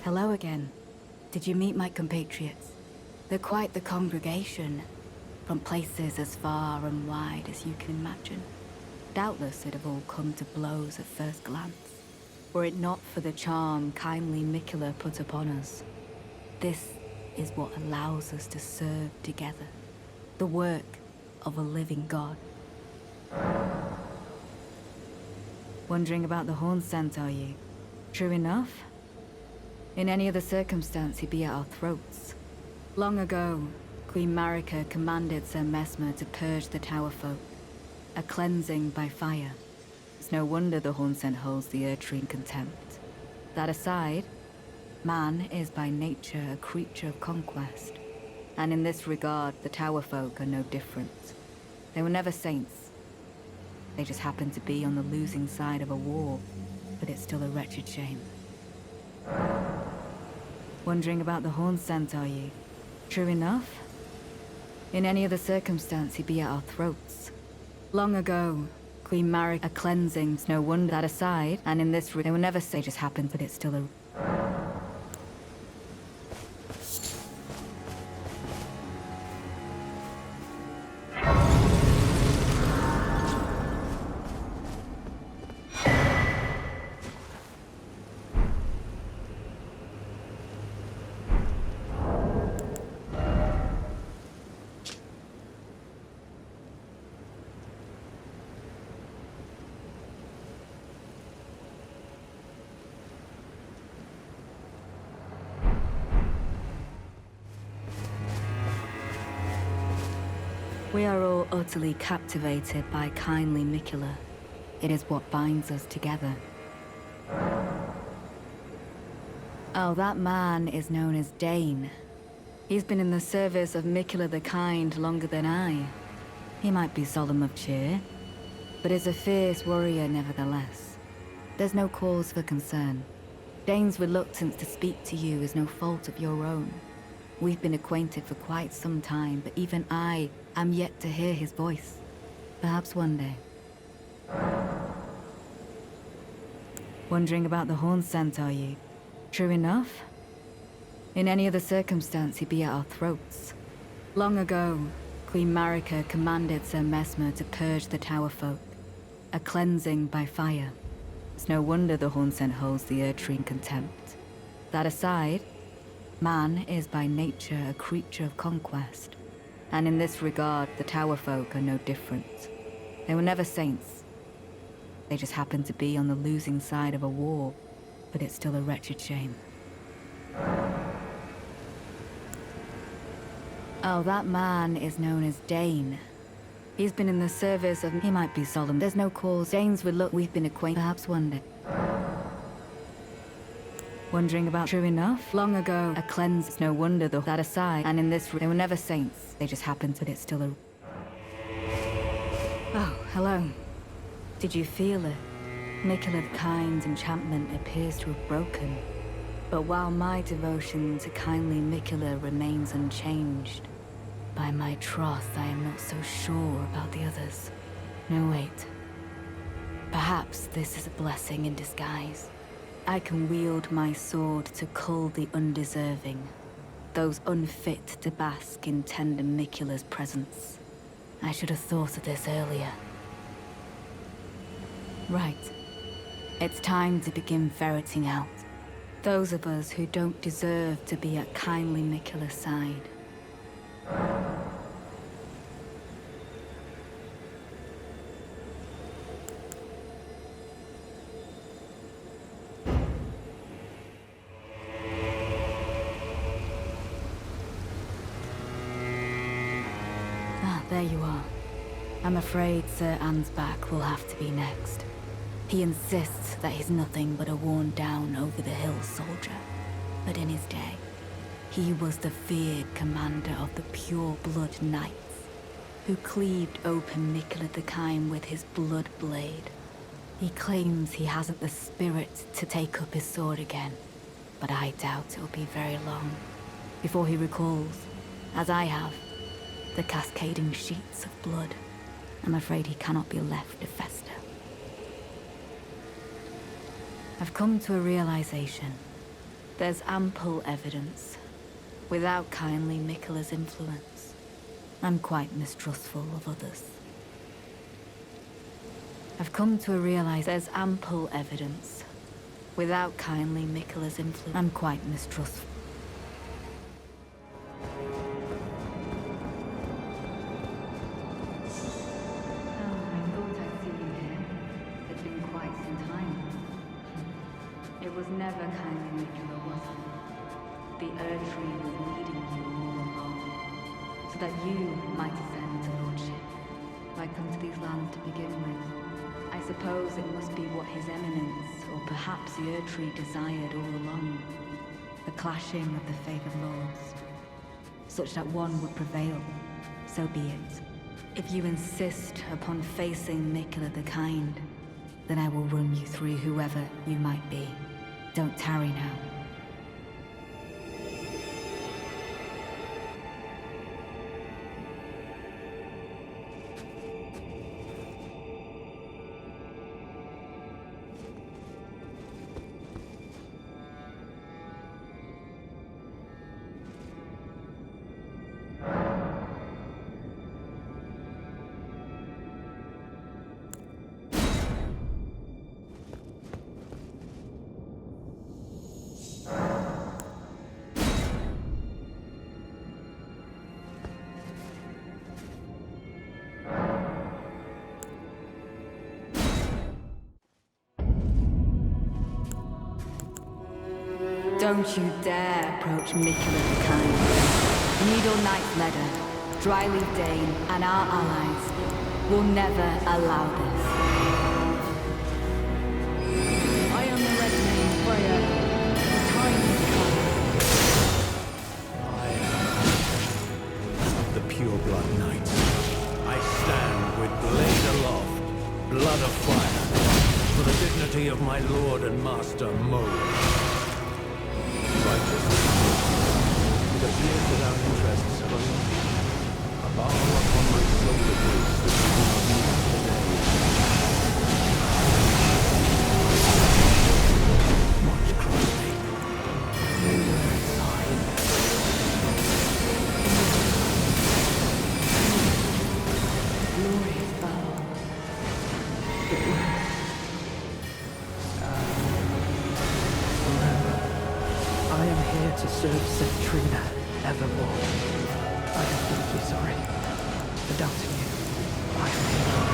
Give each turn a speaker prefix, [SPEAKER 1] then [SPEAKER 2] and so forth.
[SPEAKER 1] Hello again. Did you meet my compatriots? They're quite the congregation, from places as far and wide as you can imagine. Doubtless it'd have all come to blows at first glance, were it not for the charm kindly Miquella put upon us. This is what allows us to serve together, the work of a living god. Wondering about the horn scent, are you? True enough. In any other circumstance, he'd be at our throats. Long ago, Queen Marika commanded Sir Mesmer to purge the Tower folk, a cleansing by fire. It's no wonder the horn scent holds the Erdtree in contempt. That aside, man is by nature a creature of conquest, and in this regard, the Tower folk are no different. They were never saints. They just happened to be on the losing side of a war, but it's still a wretched shame. Wondering about the horn scent, are you? True enough. In any other circumstance, he'd be at our throats. Long ago, Queen Marika, a cleansing, no wonder. That aside, and in this they were never say just happened, but it's still a... We are all utterly captivated by kindly Miquella. It is what binds us together. Oh, that man is known as Dane. He's been in the service of Miquella the Kind longer than I. He might be solemn of cheer, but is a fierce warrior nevertheless. There's no cause for concern. Dane's reluctance to speak to you is no fault of your own. We've been acquainted for quite some time, but even I am yet to hear his voice. Perhaps one day. Wondering about the horn scent, are you? True enough. In any other circumstance, he'd be at our throats. Long ago, Queen Marika commanded Sir Mesmer to purge the Tower folk, a cleansing by fire. It's no wonder the horn scent holds the Erdtree in contempt. That aside, man is by nature a creature of conquest, and in this regard, the Tower folk are no different. They were never saints. They just happened to be on the losing side of a war, but it's still a wretched shame. Oh, that man is known as Dane. He's been in the service of... He might be solemn. There's no cause. Dane's would look... We've been acquainted. Perhaps one day. Wondering about... True enough. Long ago, a cleanse. It's no wonder though. That aside, and in this... They were never saints. They just happened to... But it's still a... Oh, hello. Did you feel it? Miquella the Kind's enchantment appears to have broken. But while my devotion to kindly Miquella remains unchanged, by my troth I am not so sure about the others. No, wait. Perhaps this is a blessing in disguise. I can wield my sword to cull the undeserving, those unfit to bask in tender Miquella's presence. I should have thought of this earlier. Right. It's time to begin ferreting out those of us who don't deserve to be at kindly Miquella's side. There you are. I'm afraid Sir Ansbach will have to be next. He insists that he's nothing but a worn-down over-the-hill soldier. But in his day, he was the feared commander of the pure-blood knights, who cleaved open Miquella the Kind with his blood blade. He claims he hasn't the spirit to take up his sword again, but I doubt it'll be very long before he recalls, as I have, the cascading sheets of blood. I'm afraid he cannot be left to fester. I've come to a realization. There's ample evidence. Without kindly Miquella's influence, I'm quite mistrustful of others. I've come to realize there's ample evidence. Without kindly Miquella's influence, I'm quite mistrustful. It was never kindly Miquella, was it? The Erdtree was leading you all along, so that you might ascend to lordship, might come to these lands to begin with. I suppose it must be what His Eminence, or perhaps the Erdtree desired all along, the clashing of the favored lords, such that one would prevail. So be it. If you insist upon facing Miquella the Kind, then I will run you through whoever you might be. Don't tarry now. Don't you dare approach Miquella the Kind. Needle Knight Leda, Dryleaf Dane, and our allies will never allow this. I am the Red Name Freya. The time has come.
[SPEAKER 2] I am the Pureblood Knight. I stand with blade aloft, blood of fire, for the dignity of my lord and master, Mo. It appears that our interests have aligned. A bar upon my shoulder blades that do not meet today. Watch closely.
[SPEAKER 1] Glorious battle. It was.
[SPEAKER 3] I am here to serve Centrina evermore. I am deeply sorry for doubting you. I am here.